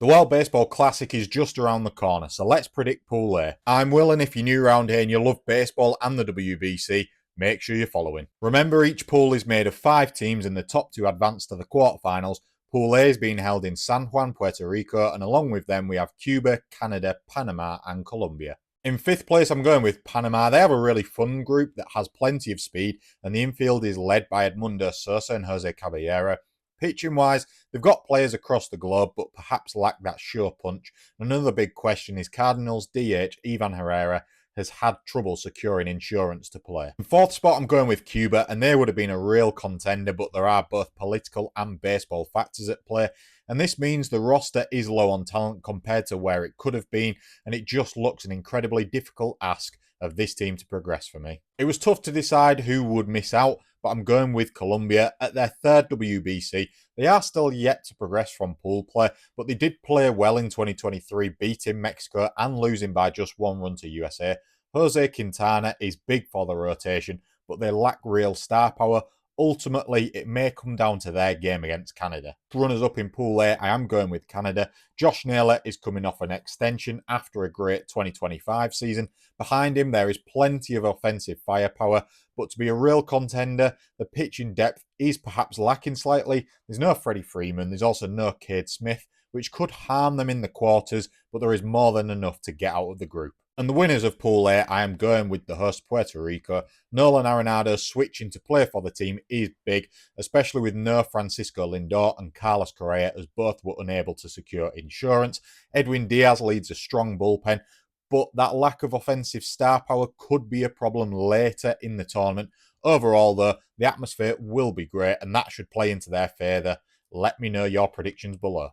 The World Baseball Classic is just around the corner, so let's predict Pool A. I'm Will, and if you're new around here and you love baseball and the WBC, make sure you're following. Remember, each pool is made of 5 teams and the top 2 advance to the quarterfinals. Pool A is being held in San Juan, Puerto Rico, and along with them we have Cuba, Canada, Panama and Colombia. In 5th place, I'm going with Panama. They have a really fun group that has plenty of speed, and the infield is led by Edmundo Sosa and Jose Caballero. Pitching wise, they've got players across the globe, but perhaps lack that sure punch. Another big question is Cardinals DH Ivan Herrera has had trouble securing insurance to play. In 4th spot, I'm going with Cuba, and they would have been a real contender, but there are both political and baseball factors at play. And this means the roster is low on talent compared to where it could have been, and it just looks an incredibly difficult ask of this team to progress for me. It was tough to decide who would miss out, but I'm going with Colombia at their 3rd WBC. They are still yet to progress from pool play, but they did play well in 2023, beating Mexico and losing by just 1 run to USA. Jose Quintana is big for the rotation, but they lack real star power. Ultimately, it may come down to their game against Canada. Runners up in Pool A, I am going with Canada. Josh Naylor is coming off an extension after a great 2025 season. Behind him, there is plenty of offensive firepower, but to be a real contender, the pitching depth is perhaps lacking slightly. There's no Freddie Freeman, there's also no Cade Smith, which could harm them in the quarters, but there is more than enough to get out of the group. And the winners of Pool A, I am going with the host Puerto Rico. Nolan Arenado switching to play for the team is big, especially with no Francisco Lindor and Carlos Correa, as both were unable to secure insurance. Edwin Diaz leads a strong bullpen, but that lack of offensive star power could be a problem later in the tournament. Overall, though, the atmosphere will be great, and that should play into their favour. Let me know your predictions below.